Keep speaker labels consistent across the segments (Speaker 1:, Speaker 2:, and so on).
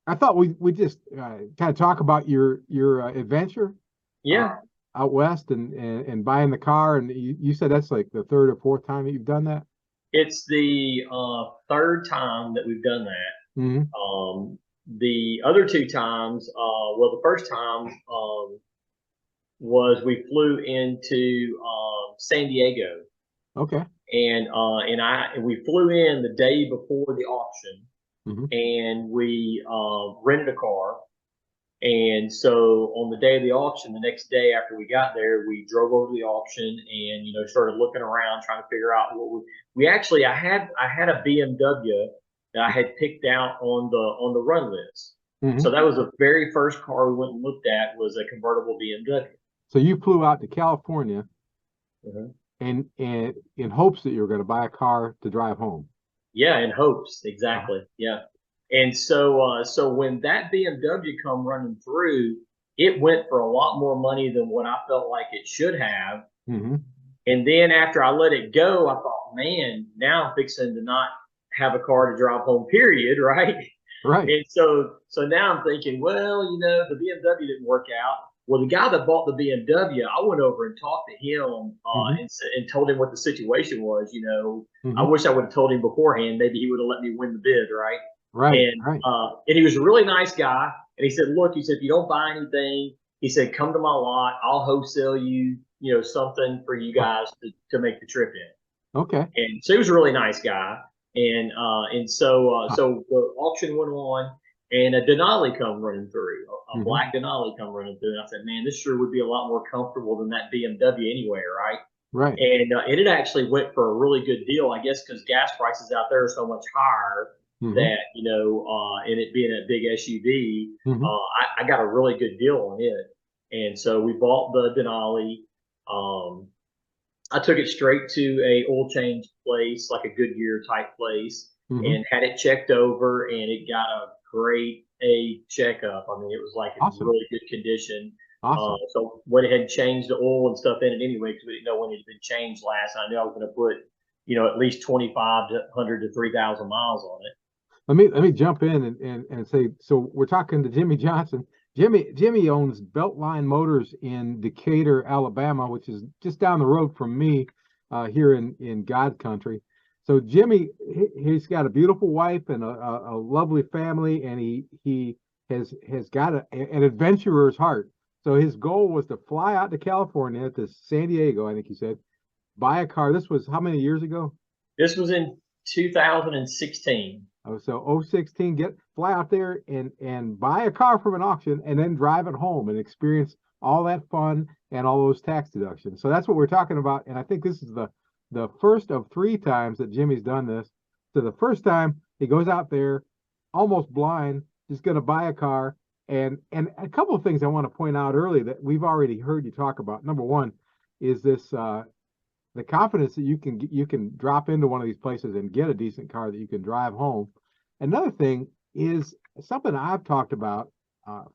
Speaker 1: I thought we just kind of talk about your adventure uh,
Speaker 2: Yeah,
Speaker 1: out west and buying the car, and you said that's like the third or fourth time that you've done that.
Speaker 2: it's the third time that we've done that.
Speaker 1: Hmm.
Speaker 2: The other two times, well, the first time was we flew into San Diego,
Speaker 1: Okay.
Speaker 2: and we flew in the day before the auction,
Speaker 1: Hmm.
Speaker 2: and we rented a car. And so on the day of the auction, the next day after we got there, we drove over to the auction and started looking around trying to figure out we actually I had a BMW that I had picked out on the run list.
Speaker 1: Hmm.
Speaker 2: So that was the very first car we went and looked at was a convertible BMW.
Speaker 1: So you flew out to California
Speaker 2: Mhm.
Speaker 1: and in hopes that you were going to buy a car to drive home.
Speaker 2: Yeah, in hopes,
Speaker 1: Uh,
Speaker 2: exactly. Yeah. And so when that BMW come running through, it went for a lot more money than what I felt like it should have.
Speaker 1: hmm.
Speaker 2: And then after I let it go, I thought, man, now I'm fixing to not have a car to drive home, period, right?
Speaker 1: Right.
Speaker 2: And so now I'm thinking, well, the BMW didn't work out. Well, the guy that bought the BMW, I went over and talked to him
Speaker 1: Hmm.
Speaker 2: and told him what the situation was. I
Speaker 1: Hmm.
Speaker 2: wish I would have told him beforehand. Maybe he would have let me win the bid, right?
Speaker 1: Right.
Speaker 2: And
Speaker 1: Right.
Speaker 2: and he was a really nice guy. And he said, look, he said, if you don't buy anything, he said, come to my lot. I'll wholesale you, something for you guys to make the trip in.
Speaker 1: Okay.
Speaker 2: And so he was a really nice guy. And so the auction went on, and a Denali come running through, a
Speaker 1: Hmm.
Speaker 2: black Denali come running through. And I said, man, this sure would be a lot more comfortable than that BMW anyway, right?
Speaker 1: Right.
Speaker 2: And it actually went for a really good deal, I guess, because gas prices out there are so much higher
Speaker 1: Hmm.
Speaker 2: that and it being a big SUV,
Speaker 1: Hmm.
Speaker 2: I got a really good deal on it. And so we bought the Denali. Um, I took it straight to a oil change place, like a Goodyear type place,
Speaker 1: Hmm.
Speaker 2: and had it checked over, and it got a grade A checkup. I mean, it was like in
Speaker 1: Awesome.
Speaker 2: really good condition.
Speaker 1: Awesome.
Speaker 2: So went ahead and changed the oil and stuff in it anyway because we didn't know when it had been changed last. I knew I was going to put, at least 2,500 to 3,000 miles on it.
Speaker 1: Let me jump in and say, so we're talking to Jimmy Johnson. Jimmy owns Beltline Motors in Decatur, Alabama, which is just down the road from me, here in God country. So Jimmy, he's got a beautiful wife and a lovely family, and he has got an adventurer's heart. So his goal was to fly out to California, to San Diego, I think he said, buy a car. This was how many years ago?
Speaker 2: This was in 2016.
Speaker 1: Oh, so 016, fly out there and buy a car from an auction and then drive it home and experience all that fun and all those tax deductions. So that's what we're talking about. And I think this is the first of three times that Jimmy's done this. So the first time he goes out there almost blind, just going to buy a car. And a couple of things I want to point out early that we've already heard you talk about. Number one is this the confidence that you can drop into one of these places and get a decent car that you can drive home. Another thing is something I've talked about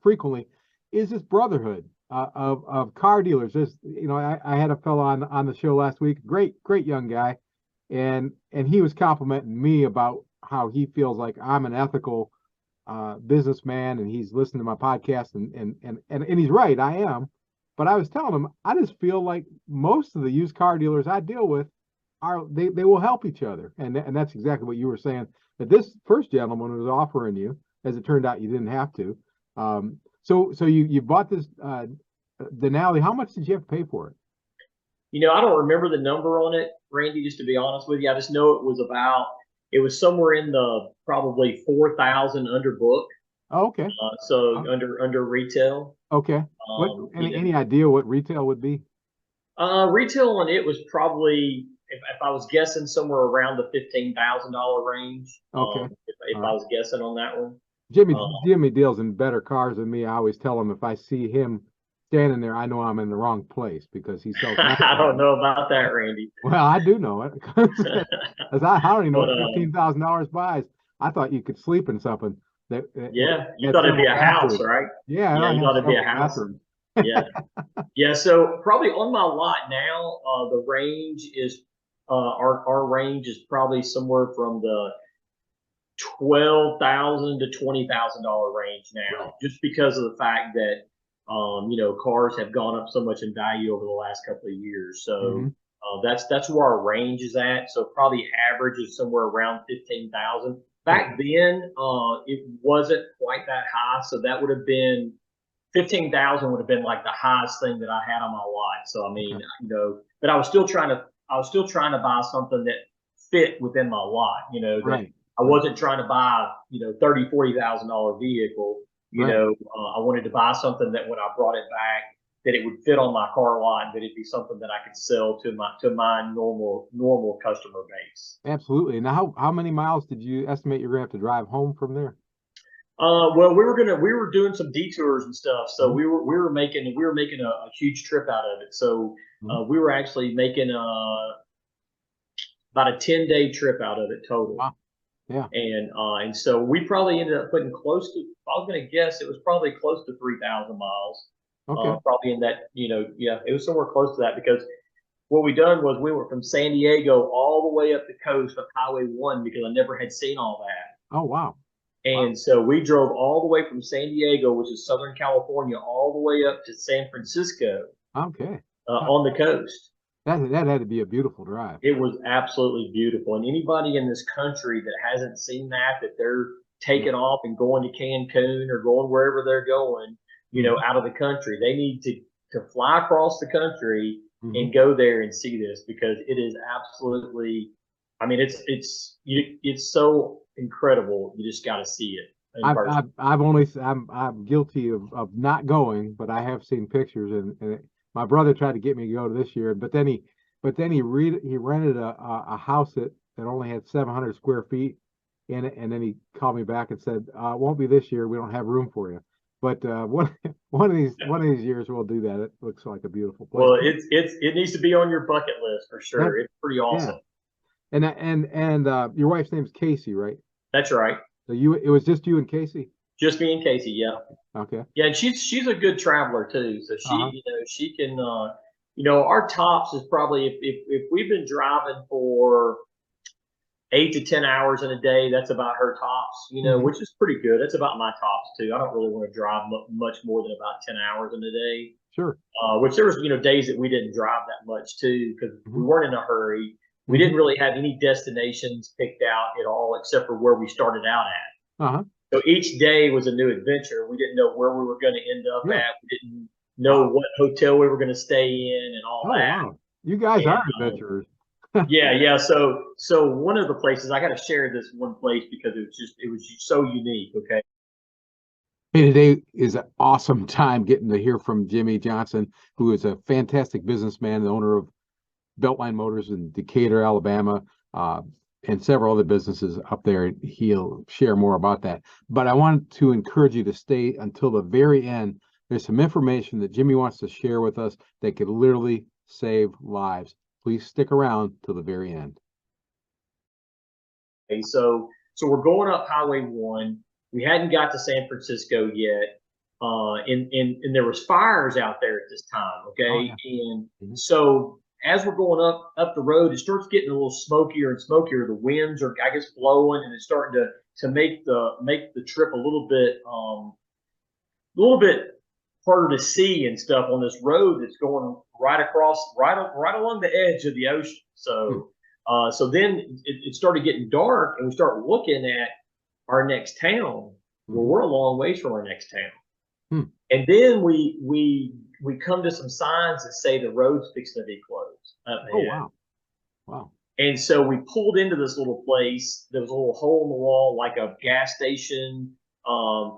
Speaker 1: frequently is this brotherhood of car dealers. I had a fellow on the show last week, great young guy, and he was complimenting me about how he feels like I'm an ethical businessman, and he's listened to my podcast, and he's right, I am. But I was telling him, I just feel like most of the used car dealers I deal with they will help each other, and that's exactly what you were saying. That this first gentleman was offering you, as it turned out, you didn't have to. So you bought this Denali. How much did you have to pay for it?
Speaker 2: I don't remember the number on it, Randy, just to be honest with you. I just know it was somewhere in the probably 4,000 under book.
Speaker 1: Oh, okay.
Speaker 2: So
Speaker 1: Uh,
Speaker 2: under retail.
Speaker 1: okay. What
Speaker 2: Um, you
Speaker 1: any idea what retail would be?
Speaker 2: Retail on it was probably, if I was guessing, somewhere around the $15,000 range.
Speaker 1: Okay.
Speaker 2: If
Speaker 1: All
Speaker 2: I
Speaker 1: right.
Speaker 2: was guessing on that one.
Speaker 1: Jimmy deals in better cars than me. I always tell him if I see him standing there, I know I'm in the wrong place because he sells nice
Speaker 2: I don't
Speaker 1: cars.
Speaker 2: know about that, Randy.
Speaker 1: Well, I do know it because I don't even know
Speaker 2: But
Speaker 1: what $15,000 buys. I thought you could sleep in something that
Speaker 2: yeah, you
Speaker 1: had
Speaker 2: thought it'd be
Speaker 1: several
Speaker 2: a house,
Speaker 1: bathrooms.
Speaker 2: right?
Speaker 1: Yeah,
Speaker 2: Yeah,
Speaker 1: I
Speaker 2: you
Speaker 1: have
Speaker 2: thought it'd be a
Speaker 1: several
Speaker 2: house.
Speaker 1: bathrooms.
Speaker 2: Yeah. Yeah, so probably on my lot now, the range is our range is probably somewhere from the $12,000 to $20,000 range now,
Speaker 1: Right.
Speaker 2: just because of the fact that cars have gone up so much in value over the last couple of years.
Speaker 1: Hmm.
Speaker 2: So that's where our range is at. So probably average is somewhere around 15,000. Back
Speaker 1: Okay.
Speaker 2: then, it wasn't quite that high, so that would have been 15,000 would have been like the highest thing that I had on my lot. So I mean,
Speaker 1: Okay.
Speaker 2: but I was still trying to buy something that fit within my lot. That
Speaker 1: Right.
Speaker 2: I
Speaker 1: Right.
Speaker 2: wasn't trying to buy, $30,000, $40,000 vehicle.
Speaker 1: Right.
Speaker 2: I wanted to buy something that when I brought it back, that it would fit on my car lot, that it'd be something that I could sell to my normal customer base.
Speaker 1: Absolutely. Now, how many miles did you estimate you're gonna have to drive home from there?
Speaker 2: Well, we were doing some detours and stuff, so
Speaker 1: Mhm.
Speaker 2: we were making a huge trip out of it. So
Speaker 1: Mhm.
Speaker 2: we were actually making about a 10-day trip out of it total,
Speaker 1: Wow. Yeah.
Speaker 2: and so we probably ended up putting close to. I was going to guess it was probably close to 3,000 miles.
Speaker 1: Okay.
Speaker 2: Probably in that, yeah, it was somewhere close to that because what we done was we went from San Diego all the way up the coast of Highway 1 because I never had seen all that.
Speaker 1: Oh, wow. Wow.
Speaker 2: And so we drove all the way from San Diego, which is Southern California, all the way up to San Francisco
Speaker 1: Okay. Huh.
Speaker 2: on the coast.
Speaker 1: That had to be a beautiful drive.
Speaker 2: It was absolutely beautiful. And anybody in this country that hasn't seen that they're
Speaker 1: Yeah.
Speaker 2: taking off and going to Cancun or going wherever they're going,
Speaker 1: Mhm.
Speaker 2: out of the country, they need to fly across the country
Speaker 1: Mhm.
Speaker 2: and go there and see this because it is absolutely. I mean, it's so incredible. You just got to see it in person.
Speaker 1: I'm guilty of not going, but I have seen pictures, and my brother tried to get me to go to this year, he rented a house that only had 700 square feet in it, and then he called me back and said, "It won't be this year. We don't have room for you." But one of these years we'll do that. It looks like a beautiful place.
Speaker 2: Well, it needs to be on your bucket list for
Speaker 1: That
Speaker 2: sure. It's pretty
Speaker 1: yeah,
Speaker 2: awesome.
Speaker 1: and your wife's name's Casey, right?
Speaker 2: That's right.
Speaker 1: So it was just you and Casey.
Speaker 2: Just me and Casey, yeah.
Speaker 1: Okay.
Speaker 2: Yeah, and she's a good traveler too. So
Speaker 1: Uh-huh.
Speaker 2: she can our tops is probably if we've been driving for 8 to 10 hours in a day, that's about her tops,
Speaker 1: Hmm.
Speaker 2: which is pretty good. That's about my tops too. I don't really want to drive much more than about 10 hours in a day.
Speaker 1: Sure.
Speaker 2: Which there was days that we didn't drive that much too because we
Speaker 1: Hmm.
Speaker 2: weren't in a hurry. We
Speaker 1: Hmm.
Speaker 2: didn't really have any destinations picked out at all except for where we started out at.
Speaker 1: Uh-huh.
Speaker 2: So each day was a new adventure. We didn't know where we were going to end up
Speaker 1: Yeah.
Speaker 2: at. We didn't know
Speaker 1: Wow.
Speaker 2: what hotel we were going to stay in and all
Speaker 1: Oh,
Speaker 2: that.
Speaker 1: wow. You guys
Speaker 2: And
Speaker 1: are adventurers.
Speaker 2: yeah, yeah. So one of the places I got to share this one place because it was just so unique. Okay.
Speaker 1: Hey, today is an awesome time getting to hear from Jimmy Johnson, who is a fantastic businessman, the owner of Beltline Motors in Decatur, Alabama, uh, and several other businesses up there. He'll share more about that. But I want to encourage you to stay until the very end. There's some information that Jimmy wants to share with us that could literally save lives. Please stick around till the very end.
Speaker 2: So we're going up Highway 1. We hadn't got to San Francisco yet. And there was fires out there at this time.
Speaker 1: Oh,
Speaker 2: Okay.
Speaker 1: yeah.
Speaker 2: And
Speaker 1: Mhm.
Speaker 2: so as we're going up the road, it starts getting a little smokier and smokier. The winds are, I guess, blowing, and it's starting to make the trip a little bit harder to see and stuff on this road that's going right along the edge of the ocean.
Speaker 1: Hmm.
Speaker 2: So then it started getting dark, and we start looking at our next town. Well,
Speaker 1: Mhm.
Speaker 2: we're a long ways from our next town,
Speaker 1: Hmm.
Speaker 2: and then we come to some signs that say the road's fixing to be closed up
Speaker 1: Oh,
Speaker 2: ahead.
Speaker 1: wow. Wow.
Speaker 2: And so we pulled into this little place. There was a little hole in the wall, like a gas station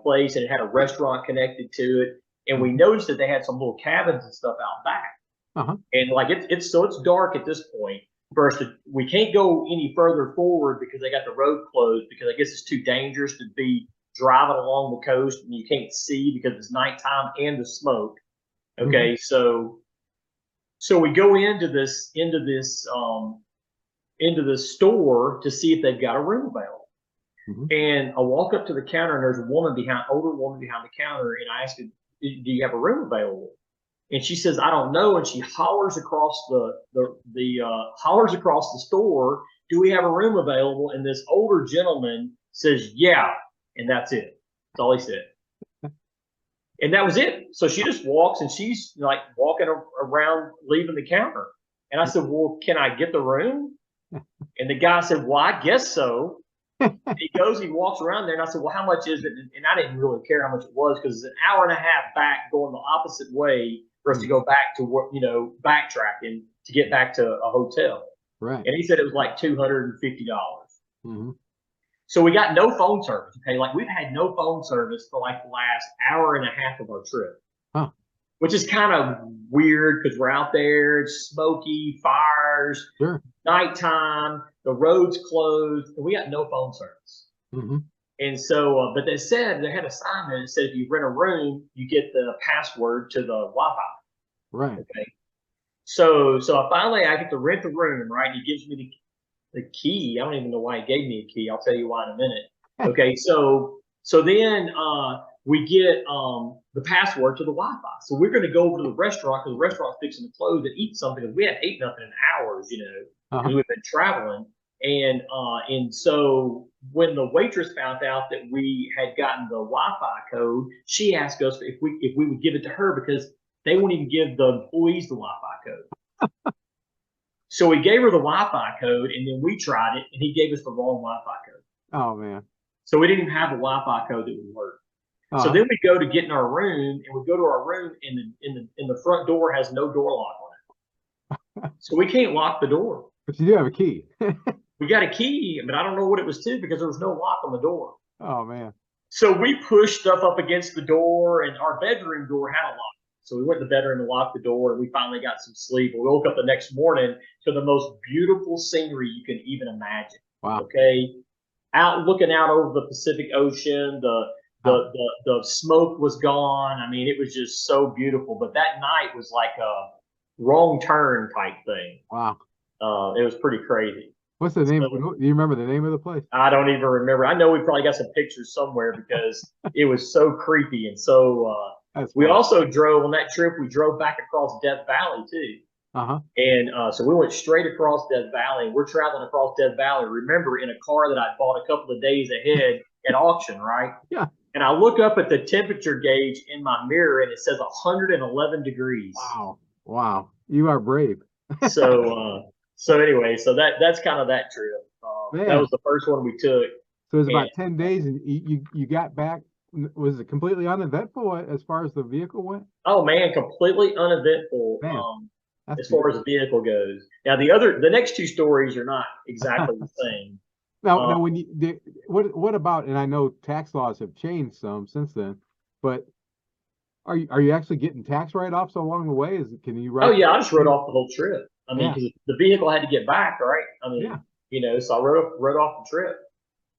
Speaker 2: place, and it had a restaurant connected to it. And we
Speaker 1: Mhm.
Speaker 2: noticed that they had some little cabins and stuff out back.
Speaker 1: Uh-huh.
Speaker 2: And like it's dark at this point. First, we can't go any further forward because they got the road closed because I guess it's too dangerous to be driving along the coast and you can't see because it's nighttime and the smoke.
Speaker 1: Mhm.
Speaker 2: Okay, so we go into this store to see if they've got a room available.
Speaker 1: Mhm.
Speaker 2: And I walk up to the counter, and there's a older woman behind the counter, and I ask her, "Do you have a room available?" And she says, "I don't know." And she hollers across the store, "Do we have a room available?" And this older gentleman Says, yeah, and that's it. That's all he said. And that was it. So she just walks and she's like walking around, leaving the counter. And I said, well, can I get the room? And the guy said, well, I guess so. He goes, he walks around there, and I said, well, how much is it? And I didn't really care how much it was because it's an hour and a half back going the opposite way for us to go back to work, backtracking to get back to a hotel.
Speaker 1: Right.
Speaker 2: And he said it was like $250.
Speaker 1: Mm-hmm.
Speaker 2: So we got no phone service. Okay, like we've had no phone service for like the last hour and a half of our trip, which is kind of weird because we're out there, it's smoky, fires,
Speaker 1: sure,
Speaker 2: nighttime, the roads closed, and we got no phone service.
Speaker 1: Mm-hmm.
Speaker 2: And so, but they had a sign there that said if you rent a room, you get the password to the Wi-Fi.
Speaker 1: Right.
Speaker 2: Okay. So finally I get to rent the room, right? And he gives me the key. I don't even know why he gave me a key. I'll tell you why in a minute. Okay, so then we get the password to the Wi-Fi. So we're going to go over to the restaurant because the restaurant's fixing to close and eat something because we hadn't eaten nothing in hours, because we've been traveling. And so when the waitress found out that we had gotten the Wi-Fi code, she asked us if we would give it to her because they won't even give the employees the Wi-Fi code. So we gave her the Wi-Fi code, and then we tried it, and he gave us the wrong Wi-Fi code.
Speaker 1: Oh man!
Speaker 2: So we didn't even have a Wi-Fi code that would work. So then we go to get in our room, and we go to our room, and the front door has no door lock on it. So we can't lock the door.
Speaker 1: But you do have a key.
Speaker 2: We got a key, but I don't know what it was to because there was no lock on the door.
Speaker 1: Oh man!
Speaker 2: So we pushed stuff up against the door, and our bedroom door had a lock. So we went to the bedroom and locked the door, and we finally got some sleep. We woke up the next morning to the most beautiful scenery you can even imagine.
Speaker 1: Wow.
Speaker 2: Okay. Looking out over the Pacific Ocean, the smoke was gone. I mean, it was just so beautiful. But that night was like a wrong turn type thing.
Speaker 1: Wow.
Speaker 2: It was pretty crazy.
Speaker 1: What's the name? Do you remember the name of the place?
Speaker 2: I don't even remember. I know we probably got some pictures somewhere because it was so creepy and so. We also drove on that trip. We drove back across Death Valley too. And so we went straight across Death Valley. We're traveling across Death Valley. Remember, in a car that I bought a couple of days ahead at auction, right?
Speaker 1: Yeah.
Speaker 2: And I look up at the temperature gauge in my mirror, and it says 111 degrees.
Speaker 1: Wow! Wow! You are brave.
Speaker 2: So anyway, so that's kind of that trip. That was the first one we took.
Speaker 1: So it was about 10 days, and you got back. Was it completely uneventful as far as the vehicle went?
Speaker 2: Oh man, completely uneventful. As far as the vehicle goes. Now the next two stories are not exactly the same.
Speaker 1: Now when you did, what about? And I know tax laws have changed some since then, but are you actually getting tax write-offs along the way? Can you write?
Speaker 2: Oh yeah, I just wrote off the whole trip. I mean, because the vehicle had to get back, right? I mean, so I wrote off the trip.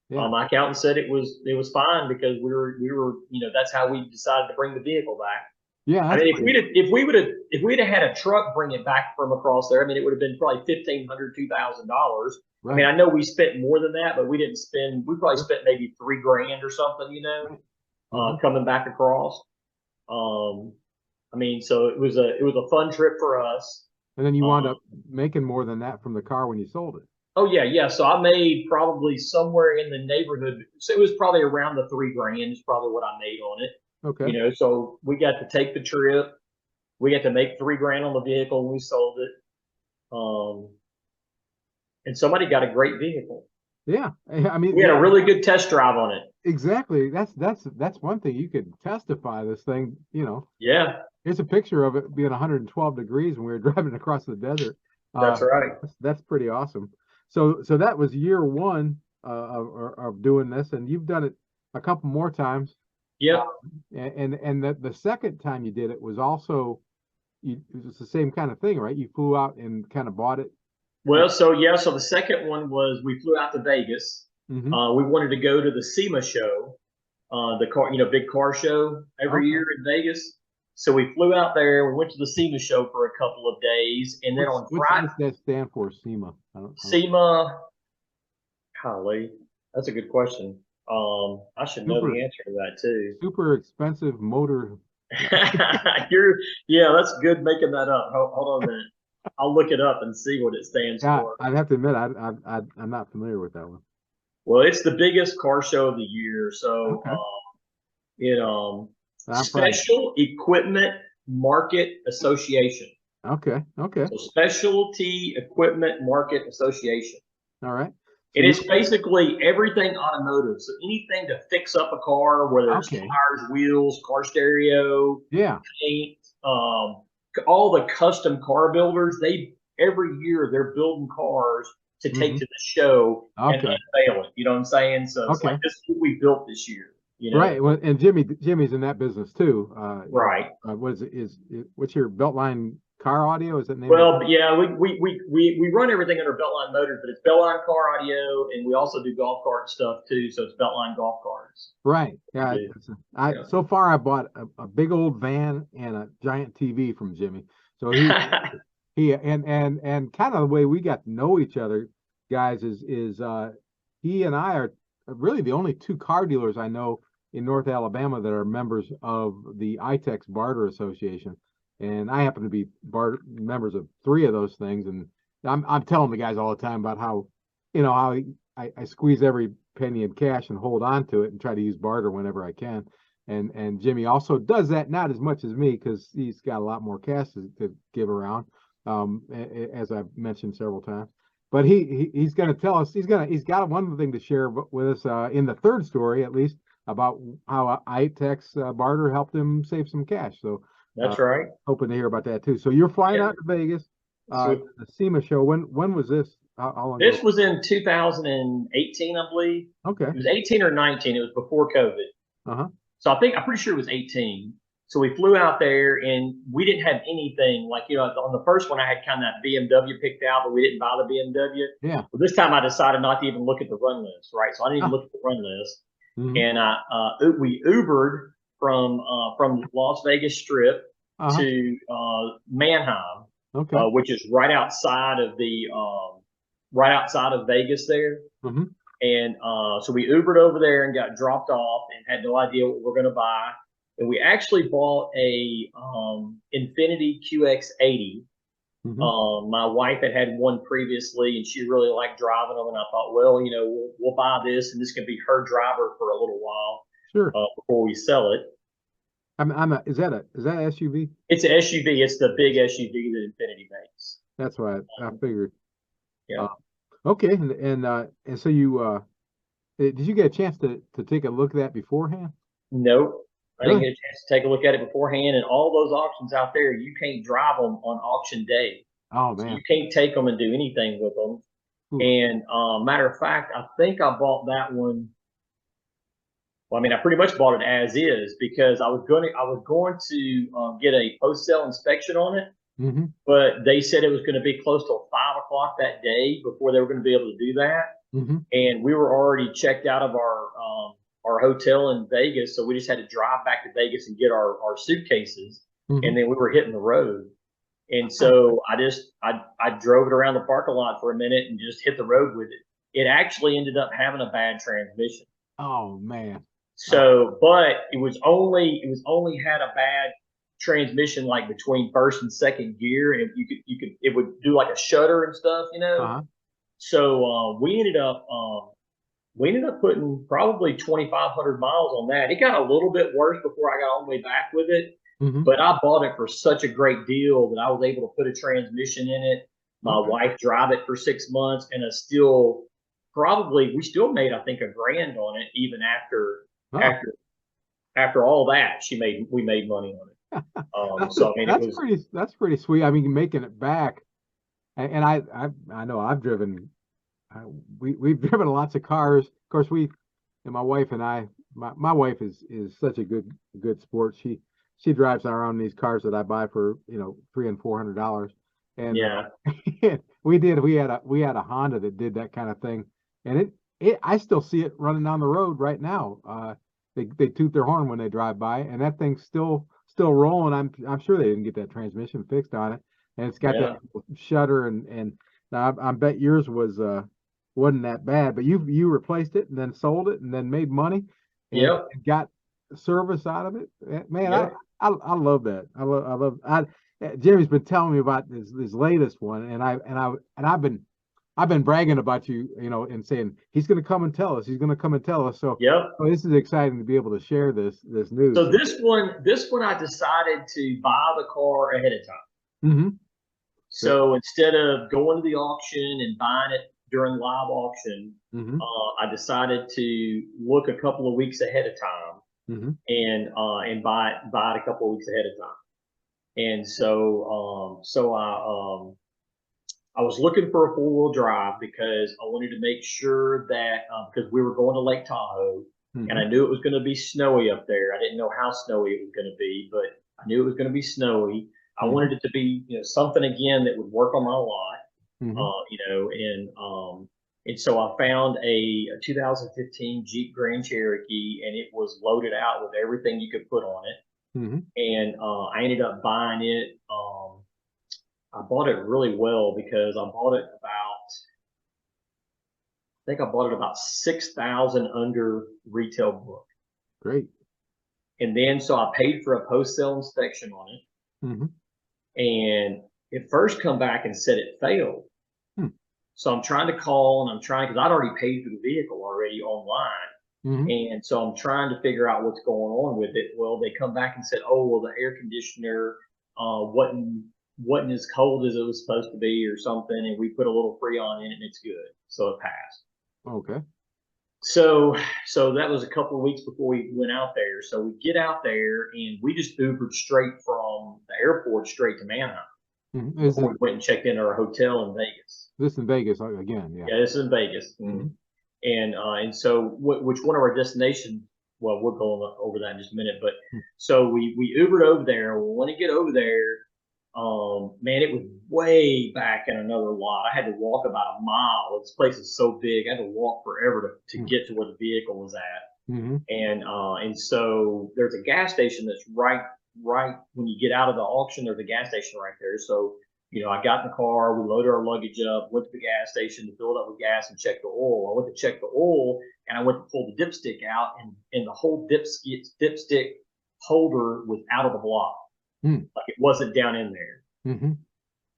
Speaker 2: Yeah. My accountant said it was fine because we were that's how we decided to bring the vehicle back.
Speaker 1: Yeah,
Speaker 2: I mean, if we'd have had a truck bring it back from across there, I mean, it would have been probably $1,500, $2,000. Right. I mean, I know we spent more than that, but we didn't spend. We probably spent maybe $3,000 or something, coming back across. I mean, so it was a fun trip for us.
Speaker 1: And then you wound up making more than that from the car when you sold it.
Speaker 2: Oh yeah. So I made probably somewhere in the neighborhood. So it was probably around the $3,000 is probably what I made on it.
Speaker 1: Okay.
Speaker 2: So we got to take the trip. We got to make $3,000 on the vehicle when we sold it. And somebody got a great vehicle.
Speaker 1: Yeah. I mean,
Speaker 2: we had a really good test drive on it.
Speaker 1: Exactly. That's one thing you could testify this thing,
Speaker 2: Yeah.
Speaker 1: Here's a picture of it being 112 degrees when we were driving across the desert.
Speaker 2: That's right.
Speaker 1: That's pretty awesome. So that was year one of doing this, and you've done it a couple more times.
Speaker 2: Yeah.
Speaker 1: And the second time you did it was also, it was the same kind of thing, right? You flew out and kind of bought it.
Speaker 2: Well, so the second one was we flew out to Vegas. Mm-hmm. We wanted to go to the SEMA show, the car, big car show every year in Vegas. So we flew out there. We went to the SEMA show for a couple of days, and then on Friday.
Speaker 1: What does that stand for, SEMA?
Speaker 2: SEMA. Golly, that's a good question. I should know the answer to that too.
Speaker 1: Super expensive motor.
Speaker 2: Yeah, that's good making that up. Hold on a minute. I'll look it up and see what it stands for.
Speaker 1: I'd have to admit, I'm not familiar with that one.
Speaker 2: Well, it's the biggest car show of the year. So
Speaker 1: Okay.
Speaker 2: it
Speaker 1: I'm probably
Speaker 2: Special Equipment Market Association.
Speaker 1: okay. Okay.
Speaker 2: So Specialty Equipment Market Association.
Speaker 1: All right. So
Speaker 2: And
Speaker 1: you're
Speaker 2: it's basically everything automotive. So anything to fix up a car, whether it's
Speaker 1: okay.
Speaker 2: tires, wheels, car stereo,
Speaker 1: Yeah.
Speaker 2: paint, all the custom car builders, they every year they're building cars to take
Speaker 1: Hmm.
Speaker 2: to the show and
Speaker 1: Okay.
Speaker 2: unveil it. You know what I'm saying? So it's like
Speaker 1: Okay.
Speaker 2: this is what we built this year, you know?
Speaker 1: Right. Well, and Jimmy's in that business too.
Speaker 2: Right.
Speaker 1: What is it? What's your Beltline car audio? Is that the name of it?
Speaker 2: Well, yeah, we run everything under Beltline Motors, but it's Beltline Car Audio, and we also do golf cart stuff too. So it's Beltline Golf Carts.
Speaker 1: Right.
Speaker 2: We
Speaker 1: Yeah.
Speaker 2: do.
Speaker 1: I
Speaker 2: Yeah.
Speaker 1: so far I bought a big old van and a giant TV from Jimmy. So he and kind of the way we got to know each other, guys, is he and I are really the only two car dealers I know in North Alabama that are members of the ITEX Barter Association, and I happen to be members of three of those things. And I'm telling the guys all the time about how, how I squeeze every penny in cash and hold on to it and try to use barter whenever I can. And Jimmy also does that, not as much as me because he's got a lot more cash to give around, as I've mentioned several times. But he's going to tell us he's got one thing to share with us in the third story at least about how iTex barter helped him save some cash. So uh,
Speaker 2: That's right.
Speaker 1: hoping to hear about that too. So you're flying
Speaker 2: Yeah.
Speaker 1: out to Vegas,
Speaker 2: So
Speaker 1: the SEMA show. When was this? How long ago?
Speaker 2: this was in 2018, I believe.
Speaker 1: Okay.
Speaker 2: It was 18 or 19. It was before COVID.
Speaker 1: Uh-huh.
Speaker 2: So I'm pretty sure it was 18. So we flew out there and we didn't have anything like, on the first one I had kind of that BMW picked out, but we didn't buy the BMW.
Speaker 1: Yeah.
Speaker 2: Well, this time I decided not to even look at the run list, right? So I didn't even
Speaker 1: Ah,
Speaker 2: look at the run list.
Speaker 1: mhm.
Speaker 2: And we Ubered from Las Vegas Strip
Speaker 1: Uh-huh.
Speaker 2: to Manheim,
Speaker 1: Okay.
Speaker 2: which is right outside of Vegas there.
Speaker 1: Hmm.
Speaker 2: And so we Ubered over there and got dropped off and had no idea what we were going to buy. And we actually bought a Infiniti QX80.
Speaker 1: Hmm.
Speaker 2: My wife had one previously, and she really liked driving them. And I thought, well, we'll buy this, and this can be her driver for a little while
Speaker 1: Sure.
Speaker 2: before we sell it.
Speaker 1: Is that a SUV?
Speaker 2: It's an SUV. It's the big SUV that Infiniti makes.
Speaker 1: That's why I figured.
Speaker 2: Yeah.
Speaker 1: Uh, okay. And so did you get a chance to take a look at that beforehand?
Speaker 2: Nope. I didn't
Speaker 1: Really?
Speaker 2: get a chance to take a look at it beforehand. And all those auctions out there, you can't drive them on auction day.
Speaker 1: Oh
Speaker 2: So you
Speaker 1: man.
Speaker 2: can't take them and do anything with them.
Speaker 1: Ooh.
Speaker 2: And matter of fact, I think I bought that one. Well, I mean, I pretty much bought it as is because I was going to get a post sale inspection on it,
Speaker 1: Hmm.
Speaker 2: but they said it was going to be close to 5 o'clock that day before they were going to be able to do that.
Speaker 1: Hmm.
Speaker 2: And we were already checked out of our hotel in Vegas, so we just had to drive back to Vegas and get our suitcases,
Speaker 1: Hmm.
Speaker 2: and then we were hitting the road. And so I drove it around the parking lot for a minute and just hit the road with it. It actually ended up having a bad transmission.
Speaker 1: Oh man. Oh,
Speaker 2: So, but it was only had a bad transmission like between first and second gear, and it would do like a shutter and stuff.
Speaker 1: uh-huh.
Speaker 2: So we ended up putting probably 2,500 miles on that. It got a little bit worse before I got all the way back with it,
Speaker 1: Hmm.
Speaker 2: but I bought it for such a great deal that I was able to put a transmission in it. My
Speaker 1: Okay.
Speaker 2: wife drive it for 6 months, and we still made I think $1,000 on it even
Speaker 1: Oh,
Speaker 2: after after all that. We made money on it. So I mean it was
Speaker 1: that's pretty sweet. I mean, making it back, and I know I've driven. We've driven lots of cars. Of course, and my wife and I. My wife is such a good sport. She drives around these cars that I buy for $300 and $400, and
Speaker 2: yeah
Speaker 1: we had a Honda that did that kind of thing, and it I still see it running down the road right now. They toot their horn when they drive by, and that thing's still rolling. I'm sure they didn't get that transmission fixed on it, and it's got that
Speaker 2: yeah
Speaker 1: shutter and I bet yours wasn't that bad, but you replaced it and then sold it and then made money and
Speaker 2: yep
Speaker 1: got service out of it. Man,
Speaker 2: yep
Speaker 1: I love that. I love Jimmy's been telling me about this latest one, and I've been I've been bragging about you, you know, and saying he's going to come and tell us. He's going to come and tell us. So,
Speaker 2: Yep.
Speaker 1: so this is exciting to be able to share this news.
Speaker 2: So this one, I decided to buy the car ahead of time.
Speaker 1: Mm-hmm.
Speaker 2: So instead of going to the auction and buying it during live auction,
Speaker 1: Mm-hmm.
Speaker 2: I decided to look a couple of weeks ahead of time
Speaker 1: Mm-hmm.
Speaker 2: and buy it a couple of weeks ahead of time. And I was looking for a four-wheel drive because I wanted to make sure that because we were going to Lake Tahoe,
Speaker 1: Mm-hmm.
Speaker 2: and I knew it was going to be snowy up there. I didn't know how snowy it was going to be, but I knew it was going to be snowy. I wanted it to be, you know, something again that would work on my lot, you know, and so I found a 2015 Jeep Grand Cherokee, and it was loaded out with everything you could put on it.
Speaker 1: Mm-hmm.
Speaker 2: And I ended up buying it. I bought it really well because I bought it about, I think I bought it about 6,000 under retail book.
Speaker 1: Great.
Speaker 2: And then so I paid for a post sale inspection on it.
Speaker 1: Mm-hmm.
Speaker 2: And it first come back and said it failed. So I'm trying to call, and because I'd already paid for the vehicle already online.
Speaker 1: Mm-hmm.
Speaker 2: And so I'm trying to figure out what's going on with it. Well, they come back and said, oh, well, the air conditioner wasn't as cold as it was supposed to be or something. And we put a little Freon in it and it's good. So it passed.
Speaker 1: Okay.
Speaker 2: So that was a couple of weeks before we went out there. So we get out there and we just Ubered straight from the airport straight to Manheim.
Speaker 1: Mm-hmm.
Speaker 2: Before we went and checked into our hotel in Vegas.
Speaker 1: This in Vegas again, yeah.
Speaker 2: Yeah, this is in Vegas.
Speaker 1: Mm-hmm.
Speaker 2: And so which one of our destinations? Well, we'll go over that in just a minute. But so we Ubered over there. When we get over there, man, it was way back in another lot. I had to walk about a mile. This place is so big. I had to walk forever to get to where the vehicle was at.
Speaker 1: Mm-hmm.
Speaker 2: And so there's a gas station that's right when you get out of the auction. There's a gas station right there. So, you know, I got in the car, we loaded our luggage up, went to the gas station to fill it up with gas and check the oil. I went to check the oil and I went to pull the dipstick out, and the whole dipstick holder was out of the block. Like it wasn't down in there.
Speaker 1: Mm-hmm.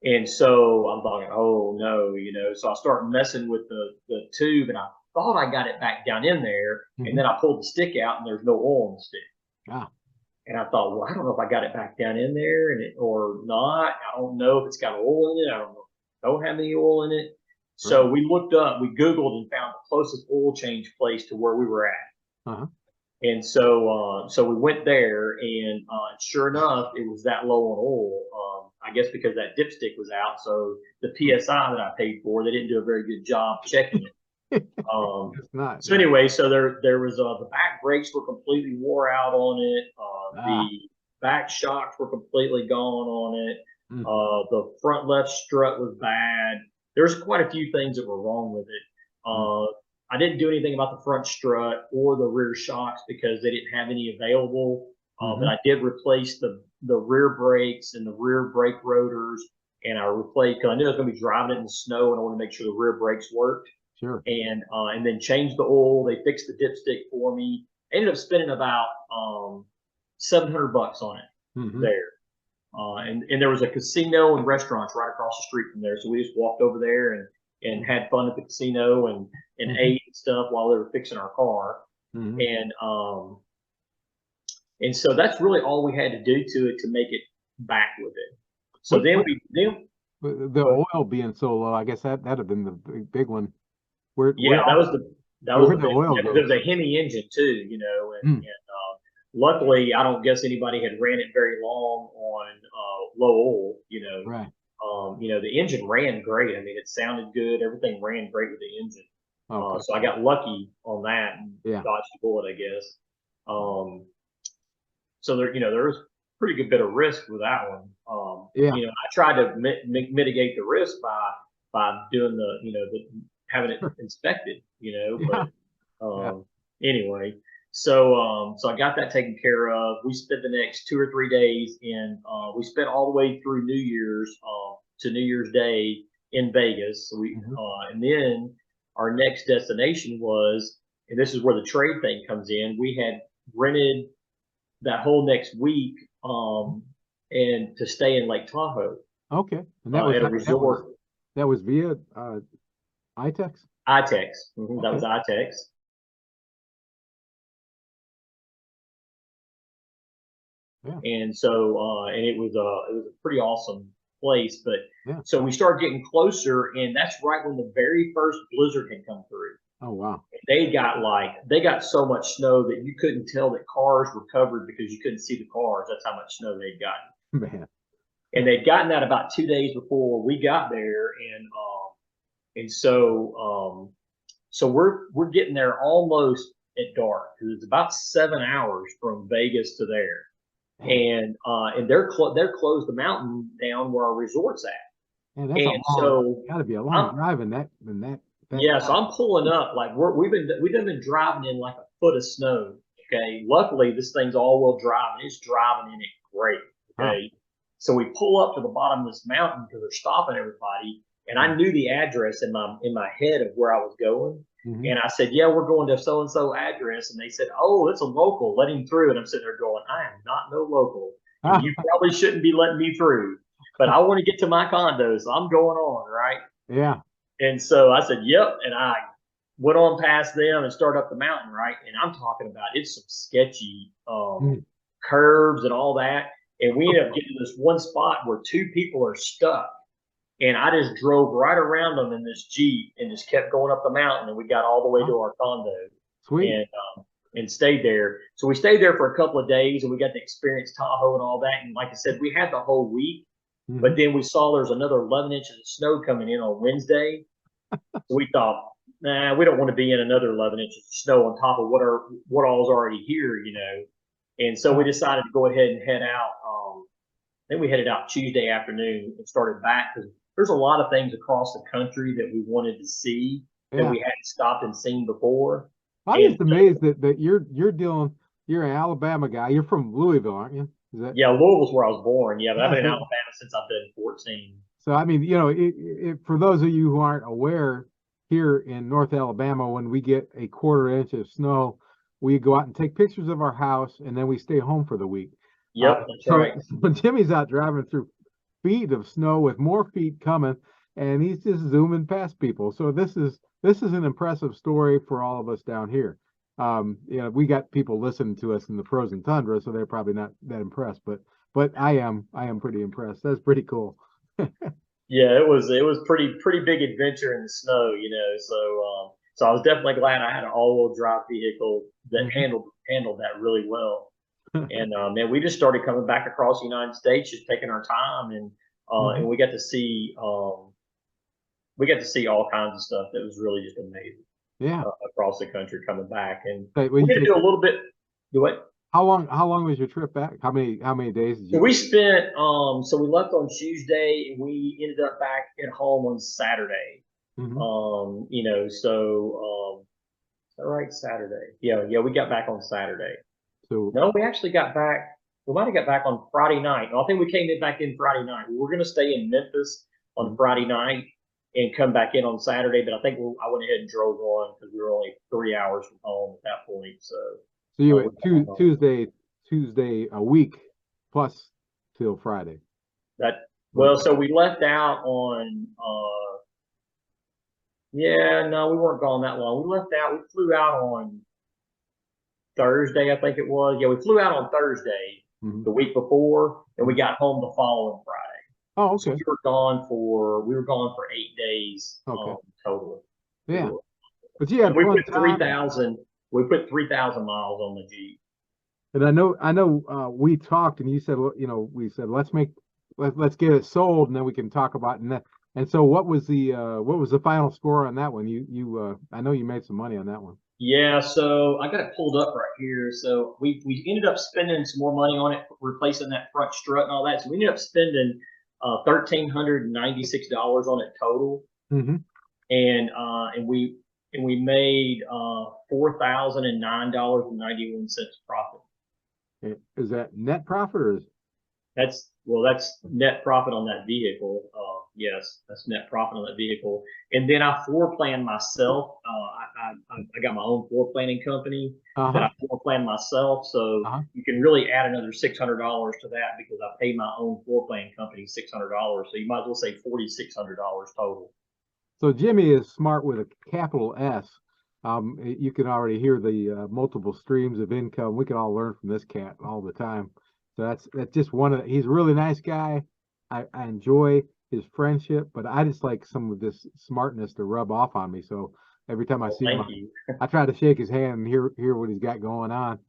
Speaker 2: And so I'm thinking, oh no, you know, so I start messing with the tube, and I thought I got it back down in there. And then I pulled the stick out and there's no oil in the stick.
Speaker 1: Ah.
Speaker 2: And I thought, well, I don't know if I got it back down in there or not. I don't know if it's got oil in it. I don't have any oil in it. So we looked up, we Googled and found the closest oil change place to where we were at. And so we went there, and sure enough, it was that low on oil. I guess because that dipstick was out. So the PSI that I paid for, they didn't do a very good job checking it.
Speaker 1: It's not.
Speaker 2: So anyway, so there was the back brakes were completely wore out on it. The back shocks were completely gone on it. The front left strut was bad. There's quite a few things that were wrong with it. I didn't do anything about the front strut or the rear shocks because they didn't have any available. But I did replace the rear brakes and the rear brake rotors, and I replaced because I knew I was going to be driving it in the snow, and I wanted to make sure the rear brakes worked.
Speaker 1: Sure.
Speaker 2: And then changed the oil. They fixed the dipstick for me. I ended up spending about $700 on it there. And there was a casino and restaurants right across the street from there. So we just walked over there and had fun at the casino and ate and stuff while they were fixing our car. And so that's really all we had to do to it to make it back with it. So
Speaker 1: the oil being so low, I guess that'd have been the big one.
Speaker 2: That was the
Speaker 1: oil
Speaker 2: goes. There's a Hemi engine too, you know, and luckily I don't guess anybody had ran it very long on low oil, you know.
Speaker 1: Right.
Speaker 2: You know, the engine ran great. I mean, it sounded good. Everything ran great with the engine.
Speaker 1: Okay.
Speaker 2: So I got lucky on that and dodged the bullet, I guess. So there was a pretty good bit of risk with that one. You know, I tried to mitigate the risk by doing having it inspected, you know, but anyway, so I got that taken care of. We spent the next 2 or 3 days we spent all the way through New Year's to New Year's Day in Vegas. So and then our next destination was, and this is where the trade thing comes in. We had rented that whole next week and to stay in Lake Tahoe.
Speaker 1: Okay. And that was
Speaker 2: at a resort.
Speaker 1: That was via iTex?
Speaker 2: iTex. That was
Speaker 1: Okay.
Speaker 2: iTex.
Speaker 1: Yeah.
Speaker 2: And so and it was a pretty awesome place. But
Speaker 1: Yeah.
Speaker 2: so we started getting closer, and that's right when the very first blizzard had come through.
Speaker 1: Oh, wow.
Speaker 2: They got so much snow that you couldn't tell that cars were covered because you couldn't see the cars. That's how much snow they'd gotten.
Speaker 1: Man.
Speaker 2: And they'd gotten that about 2 days before we got there, and so we're getting there almost at dark because it's about 7 hours from Vegas to there, and they're closed the mountain down where our resort's at,
Speaker 1: Man, that's a
Speaker 2: and
Speaker 1: long,
Speaker 2: so
Speaker 1: gotta be a long
Speaker 2: I'm
Speaker 1: drive in that
Speaker 2: yeah, so
Speaker 1: time.
Speaker 2: I'm pulling up like we've been driving in like a foot of snow. Okay, luckily this thing's all-wheel drive and it's driving in it great.
Speaker 1: Huh.
Speaker 2: Okay, so we pull up to the bottom of this mountain because they're stopping everybody, and I knew the address in my head of where I was going,
Speaker 1: Mm-hmm.
Speaker 2: and I said, "Yeah, we're going to so and so address," and they said, "Oh, it's a local. Let him through." And I'm sitting there going, "I am not no local, and you probably shouldn't be letting me through, but I want to get to my condo, so I'm going on, right?"
Speaker 1: Yeah.
Speaker 2: And so I said, "Yep," and I went on past them and started up the mountain, right? And I'm talking about it's some sketchy
Speaker 1: Mm.
Speaker 2: curves and all that. And we ended up getting to this one spot where two people are stuck. And I just drove right around them in this Jeep and just kept going up the mountain. And we got all the way
Speaker 1: Huh.
Speaker 2: to our condo
Speaker 1: Sweet.
Speaker 2: and and stayed there. So we stayed there for a couple of days and we got to experience Tahoe and all that. And like I said, we had the whole week,
Speaker 1: Mm-hmm.
Speaker 2: but then we saw there's another 11 inches of snow coming in on Wednesday. So we thought, nah, we don't want to be in another 11 inches of snow on top of what all's already here, you know. And so we decided to go ahead and head out. Then we headed out Tuesday afternoon and started back because there's a lot of things across the country that we wanted to see that
Speaker 1: Yeah.
Speaker 2: we hadn't stopped and seen before.
Speaker 1: I'm
Speaker 2: And
Speaker 1: just amazed that you're an Alabama guy. You're from Louisville, aren't you? Is that
Speaker 2: yeah, Louisville's where I was born. Yeah, but I've
Speaker 1: yeah?
Speaker 2: been in
Speaker 1: So,
Speaker 2: Alabama since I've been 14.
Speaker 1: so I mean, for those of you who aren't aware, here in North Alabama, when we get a quarter inch of snow, we go out and take pictures of our house, and then we stay home for the week. Uh,
Speaker 2: Yep, that's
Speaker 1: so,
Speaker 2: right.
Speaker 1: so when Jimmy's out driving through feet of snow with more feet coming, and he's just zooming past people. So this is an impressive story for all of us down here. We got people listening to us in the frozen tundra, so they're probably not that impressed, but I am pretty impressed. That's pretty cool.
Speaker 2: Yeah, it was pretty big adventure in the snow, you know. So I was definitely glad I had an all-wheel drive vehicle that
Speaker 1: Mhm.
Speaker 2: handled that really well. And man, we just started coming back across the United States, just taking our time, and
Speaker 1: Mhm.
Speaker 2: we got to see all kinds of stuff that was really just amazing
Speaker 1: Yeah.
Speaker 2: across the country coming back. And
Speaker 1: Well,
Speaker 2: we're gonna do a little bit. Do what?
Speaker 1: how long was your trip back? How many days did
Speaker 2: So
Speaker 1: you
Speaker 2: we
Speaker 1: take?
Speaker 2: spent so we left on Tuesday and we ended up back at home on Saturday.
Speaker 1: Hmm.
Speaker 2: Is that right? Saturday. Yeah, we got back on Saturday.
Speaker 1: So,
Speaker 2: No, we actually got back. We might have got back on Friday night. No, I think we came back in Friday night. We were going to stay in Memphis on
Speaker 1: mhm.
Speaker 2: Friday night and come back in on Saturday, but I think I went ahead and drove on because we were only 3 hours from home at that point. So
Speaker 1: So you
Speaker 2: we
Speaker 1: went
Speaker 2: got home.
Speaker 1: Tuesday a week plus till Friday.
Speaker 2: That
Speaker 1: But
Speaker 2: so we left out on. Yeah, no, we weren't gone that long. We left out. We flew out on Thursday, I think it was. Yeah, we flew out on Thursday
Speaker 1: mhm.
Speaker 2: the week before, and we got home the following Friday.
Speaker 1: Oh,
Speaker 2: So
Speaker 1: okay.
Speaker 2: we were gone for 8 days
Speaker 1: Okay.
Speaker 2: total. We
Speaker 1: Yeah.
Speaker 2: were,
Speaker 1: But you
Speaker 2: and
Speaker 1: had fun time.
Speaker 2: we put 3,000 miles on the Jeep.
Speaker 1: And I know we talked and you said, well, we said let's get it sold and then we can talk about and that. And so what was the final score on that one? I know you made some money on that one.
Speaker 2: Yeah, so I got it pulled up right here. So we ended up spending some more money on it, replacing that front strut and all that. So we ended up spending $1,396 on it total,
Speaker 1: Hmm.
Speaker 2: and we made $4,009.91 profit.
Speaker 1: Is that net profit or is
Speaker 2: That's net profit on that vehicle. Yes, that's net profit on that vehicle. And then I floor planned myself. I got my own floor planning company that
Speaker 1: uh-huh.
Speaker 2: I floor plan myself. So
Speaker 1: Uh-huh.
Speaker 2: you can really add another $600 to that because I pay my own floor plan company $600. So you might as well say $4,600 total.
Speaker 1: So Jimmy is smart with a capital S. You can already hear the multiple streams of income. We can all learn from this cat all the time. So that's just one of he's a really nice guy. I enjoy his friendship, but I just like some of this smartness to rub off on me. So every time I
Speaker 2: Well,
Speaker 1: see him,
Speaker 2: thank you.
Speaker 1: I try to shake his hand and hear what he's got going on.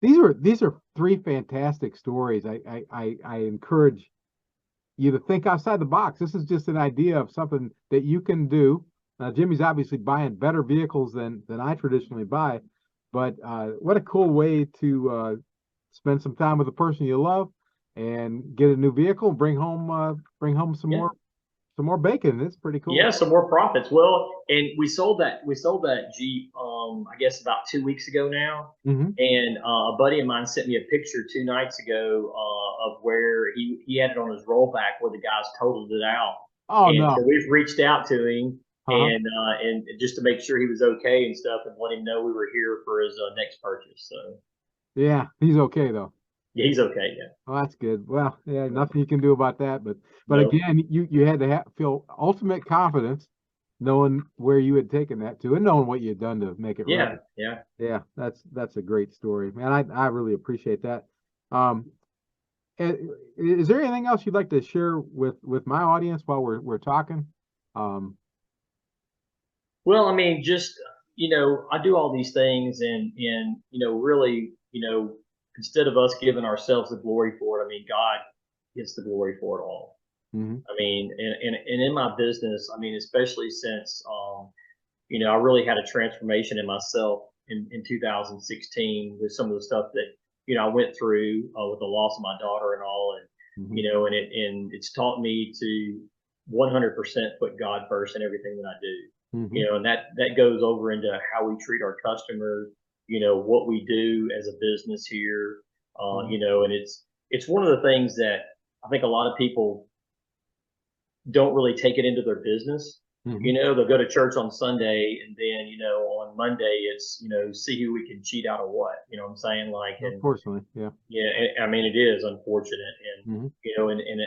Speaker 1: These are three fantastic stories. I encourage you to think outside the box. This is just an idea of something that you can do. Jimmy's obviously buying better vehicles than I traditionally buy, but what a cool way to spend some time with the person you love and get a new vehicle and bring home
Speaker 2: Yeah.
Speaker 1: some more bacon. It's pretty cool.
Speaker 2: Yeah, some more profits. Well, and we sold that Jeep I guess about 2 weeks ago now.
Speaker 1: Hmm.
Speaker 2: And a buddy of mine sent me a picture 2 nights ago of where he had it on his rollback where the guys totaled it out.
Speaker 1: Oh
Speaker 2: And
Speaker 1: no.
Speaker 2: so we've reached out to him
Speaker 1: Uh-huh.
Speaker 2: and just to make sure he was okay and stuff and let him know we were here for his next purchase. So
Speaker 1: Yeah, he's okay though.
Speaker 2: yeah, he's okay. Yeah.
Speaker 1: Oh, that's good. Well, yeah, nothing you can do about that. But
Speaker 2: No.
Speaker 1: again, you had to feel ultimate confidence, knowing where you had taken that to, and knowing what you had done to make it right.
Speaker 2: Yeah. Yeah.
Speaker 1: Yeah, that's a great story, man. I really appreciate that. Um, eh, is there anything else you'd like to share with my audience while we're talking? Um,
Speaker 2: Well, I mean, just I do all these things, and really, instead of us giving ourselves the glory for it, I mean, God gets the glory for it all.
Speaker 1: mhm,
Speaker 2: I mean, and in my business, I mean, especially since I really had a transformation in myself in 2016 with some of the stuff that I went through with the loss of my daughter and all, and
Speaker 1: mhm,
Speaker 2: and it's taught me to 100% put God first in everything that I do.
Speaker 1: mhm,
Speaker 2: And that goes over into how we treat our customers. What we do as a business here.
Speaker 1: mhm,
Speaker 2: And it's one of the things that I think a lot of people don't really take it into their business.
Speaker 1: mhm.
Speaker 2: They'll go to church on Sunday and then, on Monday it's, see who we can cheat out of what, what I'm saying? Like, and
Speaker 1: Unfortunately, yeah.
Speaker 2: yeah, I mean, it is unfortunate. And,
Speaker 1: Mhm,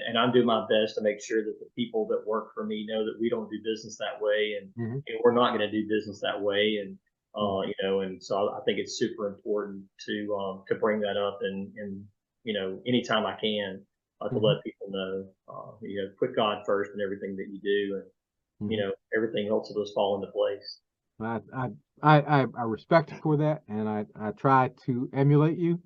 Speaker 2: and I'm doing my best to make sure that the people that work for me know that we don't do business that way.
Speaker 1: mhm,
Speaker 2: And we're not going to do business that way. And,
Speaker 1: mhm,
Speaker 2: and so I think it's super important to bring that up and, anytime I can, to
Speaker 1: mhm,
Speaker 2: let people know, put God first in everything that you do, and
Speaker 1: mhm.
Speaker 2: everything else will just fall into place.
Speaker 1: I I I respect you for that, and I try to emulate you.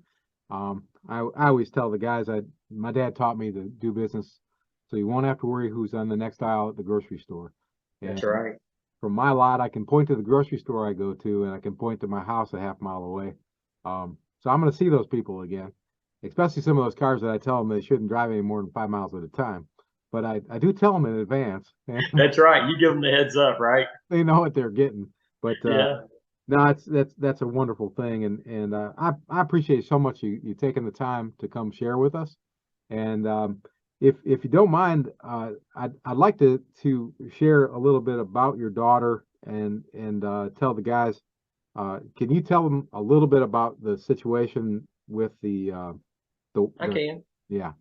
Speaker 1: I always tell the guys my dad taught me to do business, so you won't have to worry who's on the next aisle at the grocery store. And
Speaker 2: That's right.
Speaker 1: from my lot, I can point to the grocery store I go to, and I can point to my house a half mile away. So I'm going to see those people again, especially some of those cars that I tell them they shouldn't drive any more than 5 miles at a time. But I do tell them in advance, and
Speaker 2: That's right. You give them the heads up, right?
Speaker 1: they know what they're getting. But
Speaker 2: Yeah.
Speaker 1: no, it's that's a wonderful thing, and I appreciate so much you taking the time to come share with us. And if you don't mind, I'd like to share a little bit about your daughter and tell the guys. Can you tell them a little bit about the situation with
Speaker 2: I
Speaker 1: the
Speaker 2: can.
Speaker 1: yeah.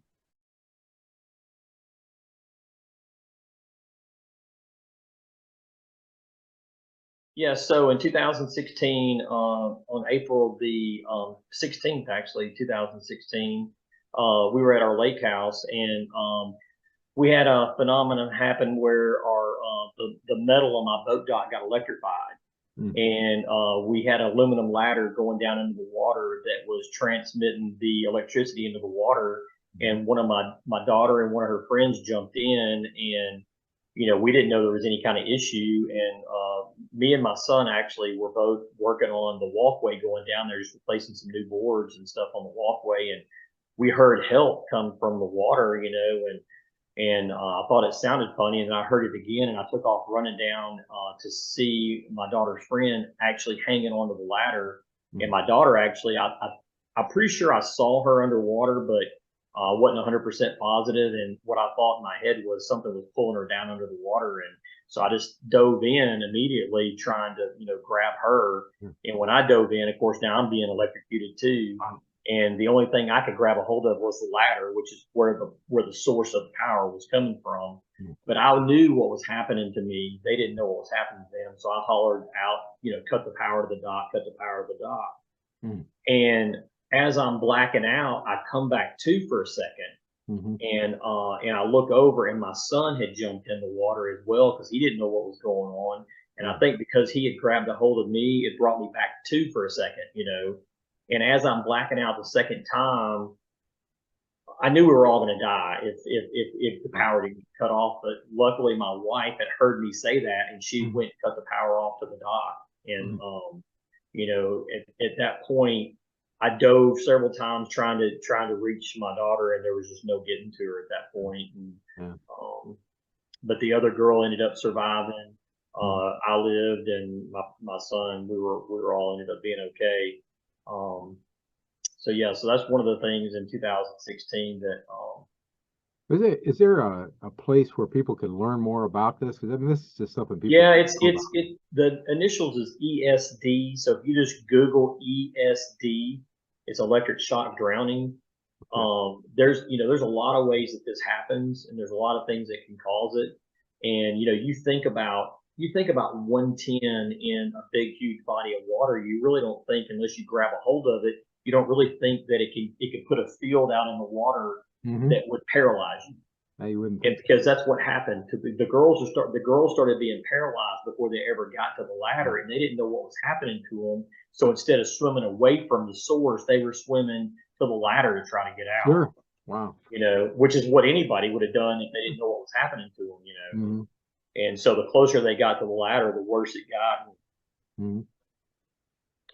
Speaker 2: Yeah, so in 2016, on April the 16th, actually, 2016, we were at our lake house, and we had a phenomenon happen where the metal on my boat dock got electrified,
Speaker 1: Mm,
Speaker 2: and we had an aluminum ladder going down into the water that was transmitting the electricity into the water.
Speaker 1: mhm,
Speaker 2: And one of my daughter and one of her friends jumped in, and we didn't know there was any kind of issue. And me and my son actually were both working on the walkway going down there, just replacing some new boards and stuff on the walkway. And we heard help come from the water, and I thought it sounded funny, and I heard it again, and I took off running down to see my daughter's friend actually hanging onto the ladder. And
Speaker 1: mhm,
Speaker 2: my daughter actually, I'm pretty sure I saw her underwater, but wasn't 100% positive. And what I thought in my head was something was pulling her down under the water, and so I just dove in immediately, trying to grab her.
Speaker 1: mhm.
Speaker 2: And when I dove in, of course, now I'm being electrocuted too,
Speaker 1: Wow.
Speaker 2: and the only thing I could grab a hold of was the ladder, which is where the source of power was coming from. But I knew what was happening to me. They didn't know what was happening to them, so I hollered out, cut the power to the dock, cut the power to the dock.
Speaker 1: Mm.
Speaker 2: And as I'm blacking out, I come back to for a second,
Speaker 1: Mm-hmm.
Speaker 2: and I look over, and my son had jumped in the water as well because he didn't know what was going on. And I think because he had grabbed a hold of me, it brought me back to for a second, And as I'm blacking out the second time, I knew we were all going to die if the power didn't get cut off. But luckily, my wife had heard me say that, and she went and cut the power off to the dock. And at that point, I dove several times trying to reach my daughter, and there was just no getting to her at that point. And, but the other girl ended up surviving. I lived, and my son, we were all ended up being okay. So that's one of the things in 2016 that.
Speaker 1: Is there a place where people can learn more about this? Because I mean, this is just something people.
Speaker 2: Yeah, the initials is ESD. So if you just Google ESD, it's electric shock drowning. There's a lot of ways that this happens, and there's a lot of things that can cause it. And you think about 110 in a big, huge body of water. You really don't think, unless you grab a hold of it, you don't really think that it could put a field out in the water that would paralyze you.
Speaker 1: No, you wouldn't.
Speaker 2: Because that's what happened to the girls. The girls started being paralyzed before they ever got to the ladder, and they didn't know what was happening to them. So instead of swimming away from the source, they were swimming to the ladder to try to get out.
Speaker 1: Sure. Wow.
Speaker 2: Which is what anybody would have done if they didn't know what was happening to them. And so the closer they got to the ladder, the worse it got.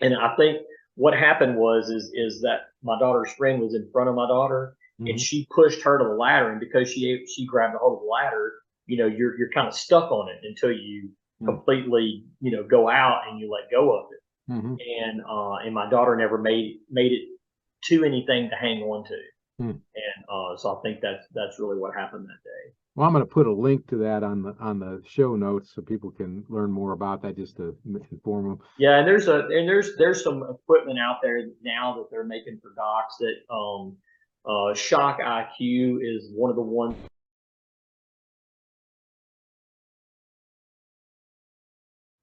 Speaker 2: And I think what happened is that my daughter's friend was in front of my daughter, and she pushed her to the ladder, and because she grabbed a hold of the ladder, you're kind of stuck on it until you completely go out and you let go of it. And my daughter never made it to anything to hang on to. And so I think that's really what happened that day.
Speaker 1: Well, I'm going to put a link to that on the show notes so people can learn more about that, just to inform them.
Speaker 2: Yeah, and there's some equipment out there now that they're making for docks that Shock IQ is one of the ones.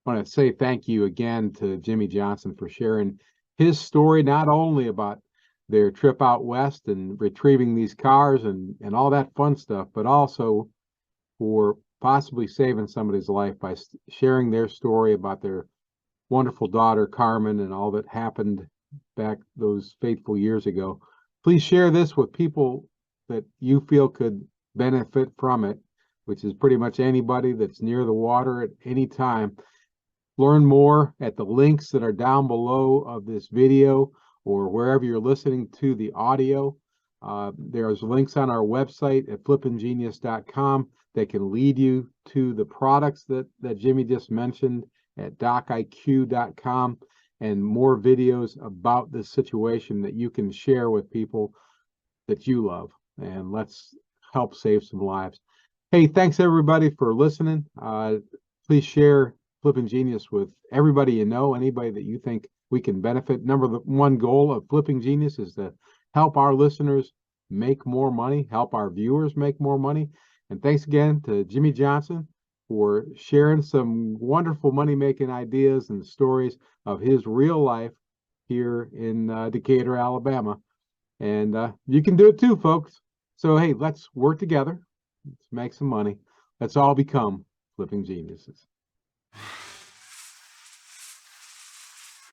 Speaker 1: I want to say thank you again to Jimmy Johnson for sharing his story, not only about their trip out west and retrieving these cars and all that fun stuff, but also for possibly saving somebody's life by sharing their story about their wonderful daughter, Carmen, and all that happened back those fateful years ago. Please share this with people that you feel could benefit from it, which is pretty much anybody that's near the water at any time. Learn more at the links that are down below of this video, or wherever you're listening to the audio. There's links on our website at FlippingGenius.com that can lead you to the products that Jimmy just mentioned at DocIQ.com, and more videos about this situation that you can share with people that you love. And let's help save some lives. Hey, thanks everybody for listening. Please share Flipping Genius with everybody you know, anybody that you think we can benefit. Number one goal of Flipping Genius is to help our listeners make more money, help our viewers make more money. And thanks again to Jimmy Johnson for sharing some wonderful money-making ideas and stories of his real life here in Decatur, Alabama. And you can do it too, folks. So, hey, let's work together. Let's make some money. Let's all become Flipping Geniuses.